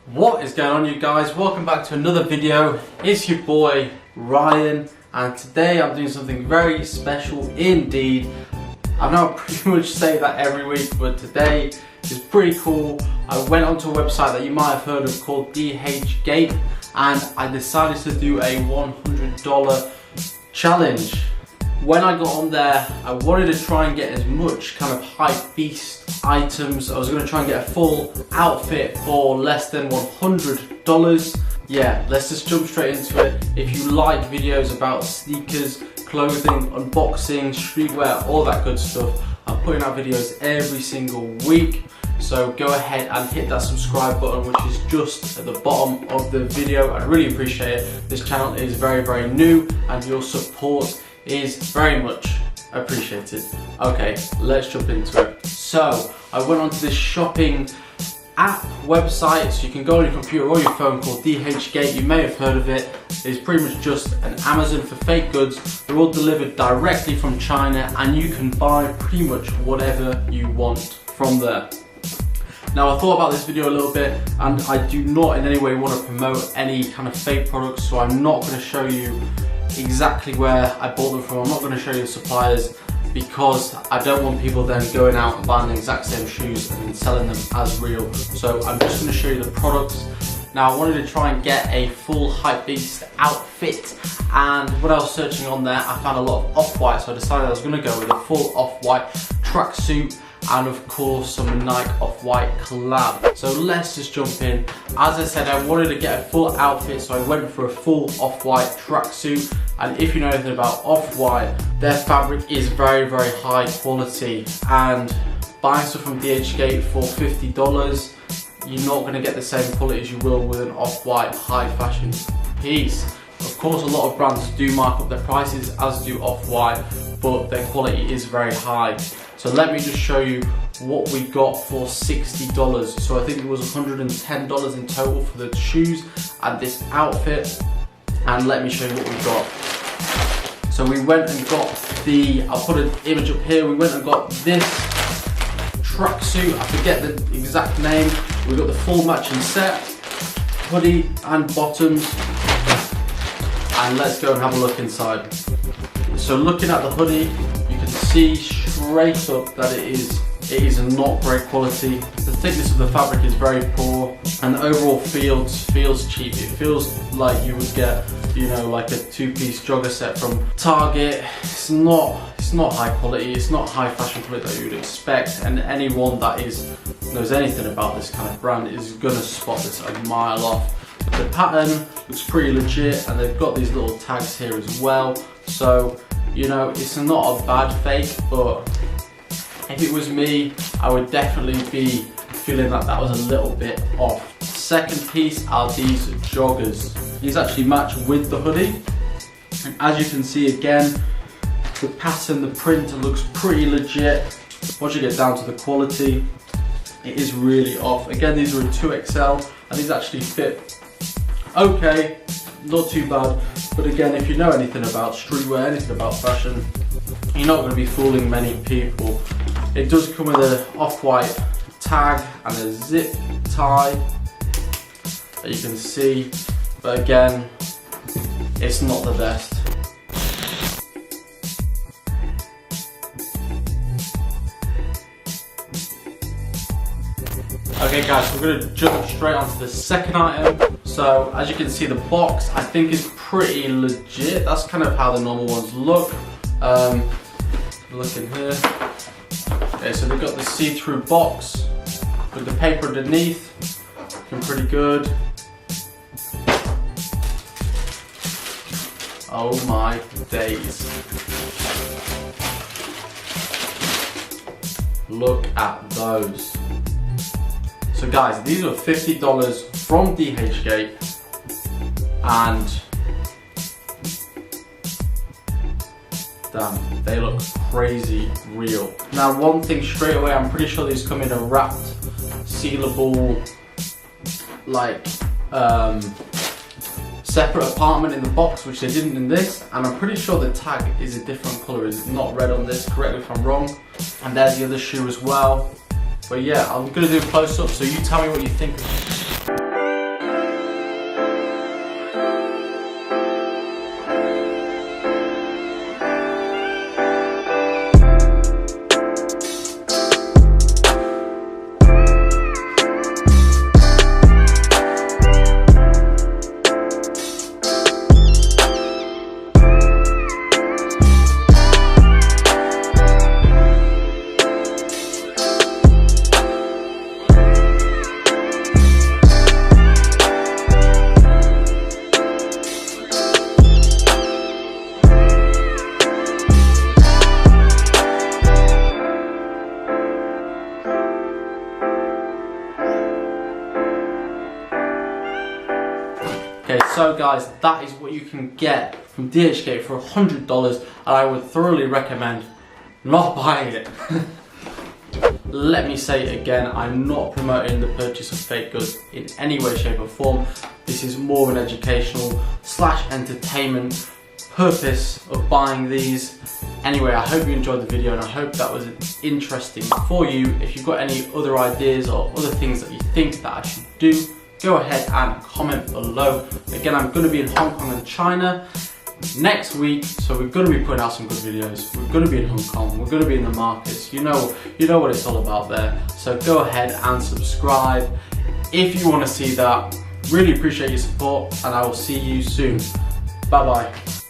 What is going on, you guys? Welcome back to another video. It's your boy Ryan, and today I'm doing something very special indeed. I know I pretty much say that every week, but today is pretty cool. I went onto a website that you might have heard of called DHGATE, and I decided to do a $100 challenge. When I got on there, I wanted to try and get as much kind of Hypebeast items. I was going to try and get a full outfit for less than $100. Yeah, let's just jump straight into it. If you like videos about sneakers, clothing, unboxing, streetwear, all that good stuff, I'm putting out videos every single week. So go ahead and hit that subscribe button, which is just at the bottom of the video. I'd really appreciate it. This channel is very, very new, and your support is very much appreciated. Okay, let's jump into it. So I went onto this shopping app website, so you can go on your computer or your phone, called DHGATE. You may have heard of it. It's pretty much just an Amazon for fake goods. They're all delivered directly from China, and you can buy pretty much whatever you want from there. Now, I thought about this video a little bit, and I do not in any way want to promote any kind of fake products, so I'm not going to show you exactly where I bought them from. I'm not going to show you the suppliers, because I don't want people then going out and buying the exact same shoes and then selling them as real. So I'm just going to show you the products. Now, I wanted to try and get a full Hypebeast outfit, and when I was searching on there, I found a lot of off-white, so I decided I was going to go with a full off-white tracksuit, and of course some Nike off-white collab. So let's just jump in. As I said, I wanted to get a full outfit, so I went for a full off-white tracksuit. And if you know anything about off-white, their fabric is very, very high quality, and buying stuff from DHGATE for $50, you're not going to get the same quality as you will with an off-white high fashion piece. Of course, a lot of brands do mark up their prices, as do off-white, but their quality is very high. So let me just show you what we got for $60. So I think it was $110 in total for the shoes and this outfit. And let me show you what we got. So we went and got I'll put an image up here. We went and got this tracksuit. I forget the exact name. We got the full matching set, hoodie and bottoms. And let's go and have a look inside. So looking at the hoodie, you can see straight up that it is not great quality. The thickness of the fabric is very poor, and the overall feels cheap. It feels like you would get, you know, like a two-piece jogger set from Target. It's not high quality. It's not high fashion quality that you would expect, and anyone that knows anything about this kind of brand is gonna spot this a mile off. The pattern looks pretty legit, and they've got these little tags here as well. So, you know, it's not a bad fake, but if it was me, I would definitely be feeling that that was a little bit off. Second piece are these joggers. These actually match with the hoodie, and as you can see again, the pattern, the print looks pretty legit. Once you get down to the quality, it is really off. Again, these are a 2XL, and these actually fit okay, not too bad. But again, if you know anything about streetwear, anything about fashion, you're not going to be fooling many people. It does come with an off-white tag and a zip tie that you can see, but again, it's not the best. Okay guys, so we're going to jump straight onto the second item. So as you can see, the box I think is pretty legit. That's kind of how the normal ones look. Look in here. Okay, so they've got the see-through box with the paper underneath. Looking pretty good. Oh my days. Look at those. So guys, these are $50 from DHGATE, and damn, they look crazy real. Now, one thing straight away, I'm pretty sure these come in a wrapped, sealable, like separate apartment in the box, which they didn't in this, and I'm pretty sure the tag is a different colour. It's not red on this, correct me if I'm wrong. And there's the other shoe as well. But yeah, I'm gonna do a close up, so you tell me what you think of it. Okay, so guys, that is what you can get from DHGATE for $100, and I would thoroughly recommend not buying it. Let me say it again, I'm not promoting the purchase of fake goods in any way, shape or form. This is more of an educational / entertainment purpose of buying these. Anyway, I hope you enjoyed the video and I hope that was interesting for you. If you've got any other ideas or other things that you think that I should do, go ahead and comment below. Again, I'm going to be in Hong Kong and China next week, so we're going to be putting out some good videos. We're going to be in Hong Kong, we're going to be in the markets. You know what it's all about there. So go ahead and subscribe if you want to see that. Really appreciate your support, and I will see you soon. Bye bye.